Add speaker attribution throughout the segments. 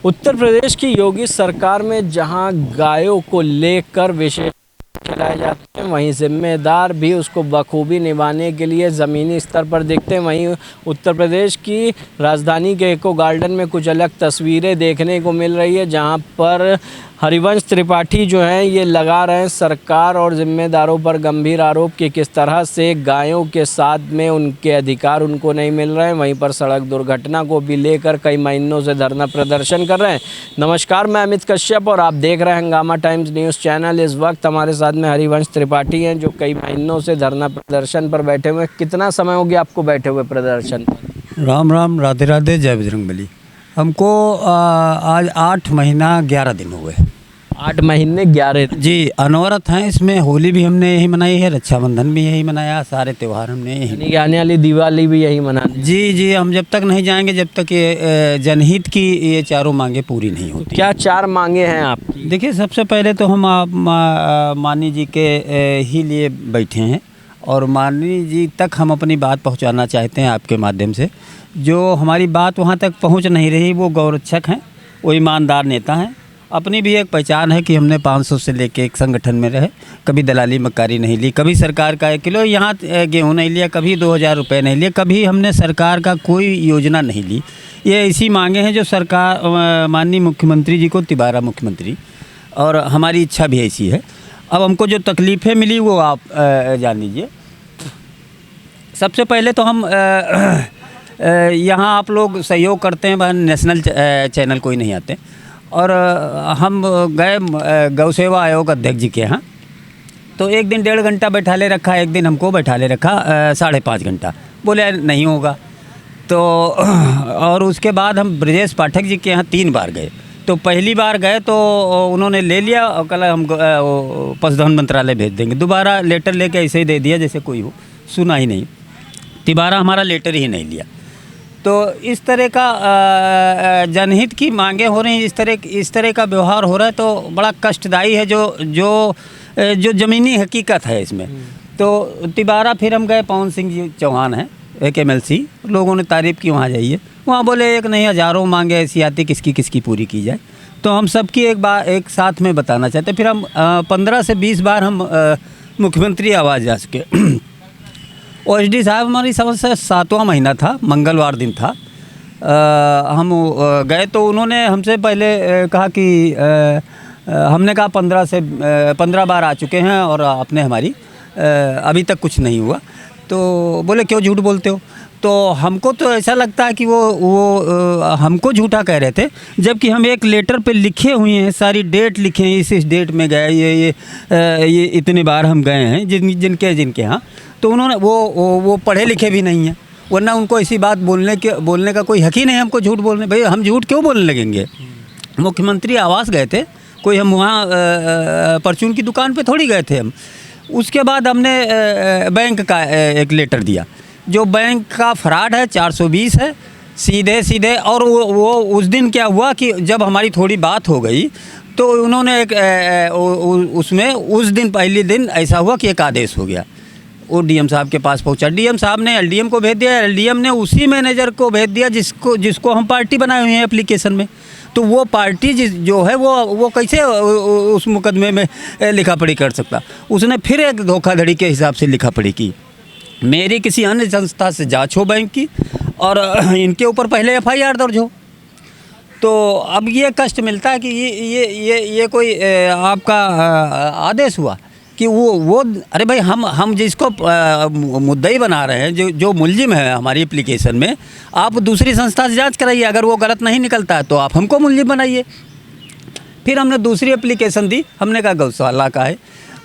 Speaker 1: उत्तर प्रदेश की योगी सरकार में जहां गायों को लेकर विशेष खिलाए जाते हैं, वहीं जिम्मेदार भी उसको बखूबी निभाने के लिए ज़मीनी स्तर पर दिखते हैं। वहीं उत्तर प्रदेश की राजधानी के इको गार्डन में कुछ अलग तस्वीरें देखने को मिल रही है, जहां पर हरिवंश त्रिपाठी जो हैं ये लगा रहे हैं सरकार और ज़िम्मेदारों पर गंभीर आरोप कि किस तरह से गायों के साथ में उनके अधिकार उनको नहीं मिल रहे हैं। वहीं पर सड़क दुर्घटना को भी लेकर कई महीनों से धरना प्रदर्शन कर रहे हैं। नमस्कार, मैं अमित कश्यप और आप देख रहे हैं हंगामा टाइम्स न्यूज़ चैनल। इस वक्त हमारे साथ में हरिवंश त्रिपाठी हैं जो कई महीनों से धरना प्रदर्शन पर बैठे हुए। कितना समय हो गया आपको बैठे हुए प्रदर्शन पर?
Speaker 2: राम राम, राधे राधे, जय बजरंगबली। हमको आज 8 महीना 11 दिन हुए।
Speaker 1: 8 महीने 11
Speaker 2: जी, अनवरत हैं। इसमें होली भी हमने यही मनाई है, रक्षाबंधन भी यही मनाया, सारे त्यौहार हमने यही।
Speaker 1: यानी कि आने वाली दिवाली भी यही मनानी?
Speaker 2: जी, हम जब तक नहीं जाएंगे जब तक ये जनहित की ये चारों मांगे पूरी नहीं होती।
Speaker 1: क्या 4 मांगे हैं आपकी?
Speaker 2: देखिए, सबसे पहले तो हम आप माननीय जी के ही लिए बैठे हैं और माननीय जी तक हम अपनी बात पहुंचाना चाहते हैं आपके माध्यम से। जो हमारी बात वहां तक पहुंच नहीं रही, वो गौरक्षक हैं, वो ईमानदार नेता हैं। अपनी भी एक पहचान है कि हमने 500 से लेके एक संगठन में रहे, कभी दलाली मक्कारी नहीं ली, कभी सरकार का 1 किलो यहाँ गेहूँ नहीं लिया, कभी 2000 रुपये नहीं लिए, कभी हमने सरकार का कोई योजना नहीं ली। ये ऐसी मांगे हैं जो सरकार माननीय मुख्यमंत्री जी को तिबारा मुख्यमंत्री, और हमारी इच्छा भी ऐसी है। अब हमको जो तकलीफ़ें मिली वो आप जान लीजिए। सबसे पहले तो हम यहाँ आप लोग सहयोग करते हैं, वह नेशनल चैनल कोई नहीं आते, और हम गए गौ सेवा आयोग अध्यक्ष जी के यहाँ। तो एक दिन 1.5 घंटा बैठा ले रखा, एक दिन हमको बैठा ले रखा 5.5 घंटा। बोले नहीं होगा। तो और उसके बाद हम ब्रजेश पाठक जी के यहाँ 3 बार गए। तो पहली बार गए तो उन्होंने ले लिया और कल हम पशुधन मंत्रालय भेज देंगे। दोबारा लेटर लेके ऐसे ही दे दिया जैसे कोई हो, सुना ही नहीं। तिबारा हमारा लेटर ही नहीं लिया। तो इस तरह का जनहित की मांगे हो रही हैं, इस तरह का व्यवहार हो रहा है, तो बड़ा कष्टदायी है जो ज़मीनी हकीकत है इसमें। तो तिबारा फिर हम गए, पवन सिंह जी चौहान हैं, एक MLC, लोगों ने तारीफ़ की, वहाँ जाइए। वहाँ बोले एक नहीं हज़ारों मांगे ऐसी आती, किसकी पूरी की जाए। तो हम सबकी एक साथ में बताना चाहते। फिर हम 15 से 20 बार हम मुख्यमंत्री आवास जा चुके। OSD साहब, हमारी समस्या 7वां महीना था, मंगलवार दिन था। हम गए तो उन्होंने हमसे पहले कहा कि हमने कहा 15 बार आ चुके हैं और आपने हमारी अभी तक कुछ नहीं हुआ। तो बोले क्यों झूठ बोलते हो? तो हमको तो ऐसा लगता है कि वो हमको झूठा कह रहे थे, जबकि हम एक लेटर पे लिखे हुए हैं, सारी डेट लिखे हैं, इस डेट में गए, ये इतने बार हम गए हैं जिनके यहाँ। तो उन्होंने वो पढ़े लिखे भी नहीं हैं, वरना उनको ऐसी बात बोलने का कोई हक ही नहीं हमको झूठ बोलने। भाई हम झूठ क्यों बोलने लगेंगे? मुख्यमंत्री आवास गए थे, कोई हम वहाँ परचून की दुकान पे थोड़ी गए थे हम। उसके बाद हमने बैंक का एक लेटर दिया, जो बैंक का फ्रॉड है, 420 है सीधे। और वो उस दिन क्या हुआ कि जब हमारी थोड़ी बात हो गई तो उन्होंने उसमें उस दिन पहले दिन ऐसा हुआ कि एक आदेश हो गया, वो DM साहब के पास पहुंचा। DM साहब ने LDM को भेज दिया, LDM ने उसी मैनेजर को भेज दिया जिसको हम पार्टी बनाए हुए हैं एप्लीकेशन में। तो वो पार्टी जो है वो कैसे उस मुकदमे में लिखा पढ़ी कर सकता? उसने फिर एक धोखाधड़ी के हिसाब से लिखा पढ़ी की। मेरी किसी अन्य संस्था से जांच हो बैंक की, और इनके ऊपर पहले FIR दर्ज हो। तो अब ये कष्ट मिलता है कि ये कोई आपका आदेश हुआ कि वो अरे भाई, हम जिसको मुद्दई बना रहे हैं, जो मुलजिम है हमारी एप्लीकेशन में, आप दूसरी संस्था से जांच कराइए। अगर वो गलत नहीं निकलता है तो आप हमको मुलजिम बनाइए। फिर हमने दूसरी एप्लीकेशन दी, हमने कहा गौशाला का है।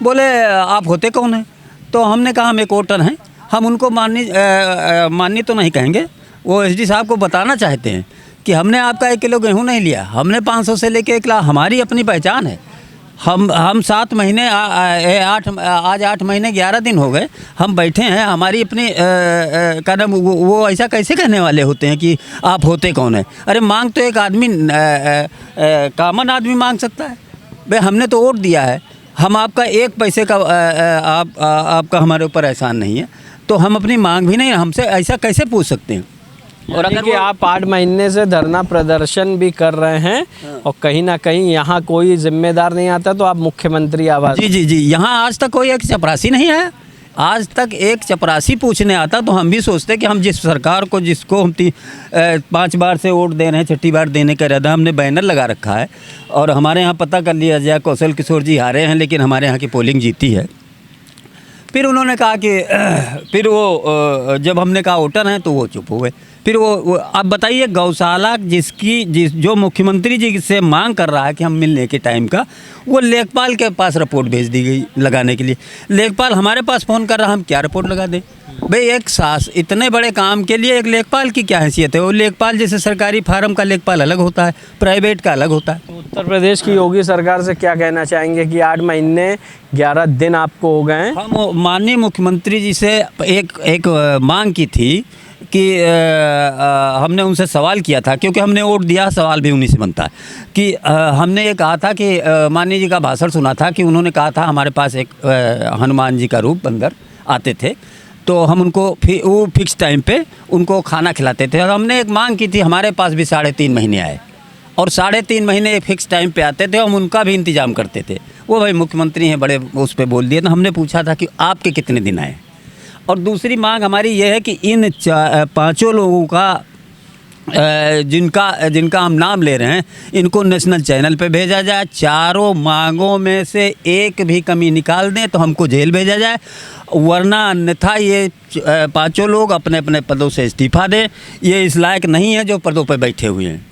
Speaker 2: बोले आप होते कौन हैं? तो हमने कहा हम एक वोटर हैं। हम उनको माननी तो नहीं कहेंगे, वो SD साहब को बताना चाहते हैं कि हमने आपका 1 किलो गेहूँ नहीं लिया, हमने 500 से लेके 1 लाख, हमारी अपनी पहचान है। हम 7 महीने आज 8 महीने 11 दिन हो गए हम बैठे हैं, हमारी अपनी कदम। वो ऐसा कैसे कहने वाले होते हैं कि आप होते कौन है? अरे मांग तो एक आदमी, कॉमन आदमी मांग सकता है। भाई हमने तो वोट दिया है, हम आपका 1 पैसे का आपका हमारे ऊपर एहसान नहीं है, तो हम अपनी मांग भी नहीं, हमसे ऐसा कैसे पूछ सकते हैं? और
Speaker 1: यानी
Speaker 2: अगर
Speaker 1: कि आप 8 महीने से धरना प्रदर्शन भी कर रहे हैं और कहीं ना कहीं यहाँ कोई जिम्मेदार नहीं आता, तो आप मुख्यमंत्री आवास।
Speaker 2: जी जी जी, यहाँ आज तक कोई एक चपरासी नहीं है। आज तक एक चपरासी पूछने आता तो हम भी सोचते कि हम जिस सरकार को, जिसको हम 5 बार से वोट दे रहे हैं, 6ठी बार देने का इरादा, हमने बैनर लगा रखा है और हमारे यहाँ पता कर लिया जाए कौशल किशोर जी हारे हैं, लेकिन हमारे यहाँ की पोलिंग जीती है। फिर उन्होंने कहा कि फिर वो जब हमने कहा वोटर हैं तो वो चुप हो गए। फिर वो अब बताइए, गौशाला जो मुख्यमंत्री जी से मांग कर रहा है कि हम मिलने के टाइम का, वो लेखपाल के पास रिपोर्ट भेज दी गई लगाने के लिए। लेखपाल हमारे पास फ़ोन कर रहा, हम क्या रिपोर्ट लगा दें भाई? इतने बड़े काम के लिए एक लेखपाल की क्या हैसियत है? वो लेखपाल जैसे सरकारी फार्म का लेखपाल अलग होता है, प्राइवेट का अलग होता है।
Speaker 1: तो उत्तर प्रदेश की योगी सरकार से क्या कहना चाहेंगे कि 8 महीने 11 दिन आपको हो गए हैं?
Speaker 2: हम माननीय मुख्यमंत्री जी से एक मांग की थी कि हमने उनसे सवाल किया था, क्योंकि हमने वोट दिया, सवाल भी उन्हीं से बनता है कि हमने ये कहा था कि माननीय जी का भाषण सुना था कि उन्होंने कहा था हमारे पास एक हनुमान जी का रूप बंदर आते थे, तो हम उनको वो फिक्स टाइम पे उनको खाना खिलाते थे। और हमने एक मांग की थी, हमारे पास भी 3.5 महीने आए और 3.5 महीने फिक्स टाइम पे आते थे, हम उनका भी इंतज़ाम करते थे। वो भाई मुख्यमंत्री हैं, बड़े उस पर बोल दिए। तो हमने पूछा था कि आपके कितने दिन आए। और दूसरी मांग हमारी ये है कि इन 5 लोगों का जिनका हम नाम ले रहे हैं, इनको नेशनल चैनल पे भेजा जाए। 4 मांगों में से एक भी कमी निकाल दें तो हमको जेल भेजा जाए, वरना अन्यथा ये 5 लोग अपने अपने पदों से इस्तीफा दें। ये इस लायक नहीं है जो पदों पर बैठे हुए हैं।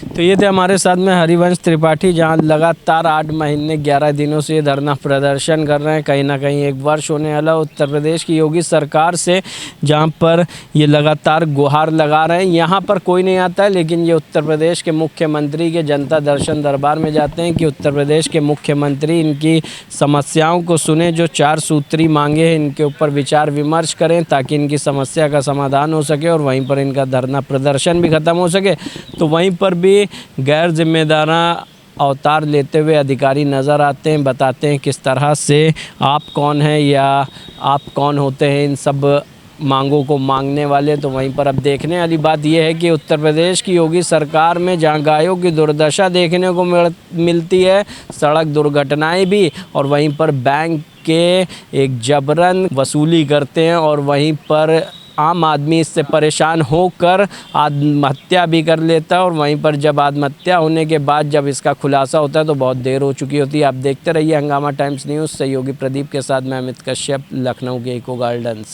Speaker 1: तो ये थे हमारे साथ में हरिवंश त्रिपाठी, जहाँ लगातार 8 महीने 11 दिनों से ये धरना प्रदर्शन कर रहे हैं। कहीं ना कहीं 1 वर्ष होने वाला उत्तर प्रदेश की योगी सरकार से, जहाँ पर ये लगातार गुहार लगा रहे हैं। यहाँ पर कोई नहीं आता है, लेकिन ये उत्तर प्रदेश के मुख्यमंत्री के जनता दर्शन दरबार में जाते हैं कि उत्तर प्रदेश के मुख्यमंत्री इनकी समस्याओं को सुने, जो 4 सूत्री मांगे हैं इनके ऊपर विचार विमर्श करें, ताकि इनकी समस्या का समाधान हो सके और वहीं पर इनका धरना प्रदर्शन भी ख़त्म हो सके। तो वहीं पर भी गैर जिम्मेदाराना अवतार लेते हुए अधिकारी नज़र आते हैं, बताते हैं किस तरह से आप कौन हैं या आप कौन होते हैं इन सब मांगों को मांगने वाले। तो वहीं पर अब देखने वाली बात यह है कि उत्तर प्रदेश की योगी सरकार में जहां गायों की दुर्दशा देखने को मिलती है, सड़क दुर्घटनाएं भी, और वहीं पर बैंक के एक जबरन वसूली करते हैं, और वहीं पर आम आदमी इससे परेशान होकर आत्महत्या भी कर लेता है। और वहीं पर जब आत्महत्या होने के बाद जब इसका खुलासा होता है तो बहुत देर हो चुकी होती है। आप देखते रहिए हंगामा टाइम्स न्यूज़। सहयोगी प्रदीप के साथ मैं अमित कश्यप, लखनऊ के इको गार्डन से।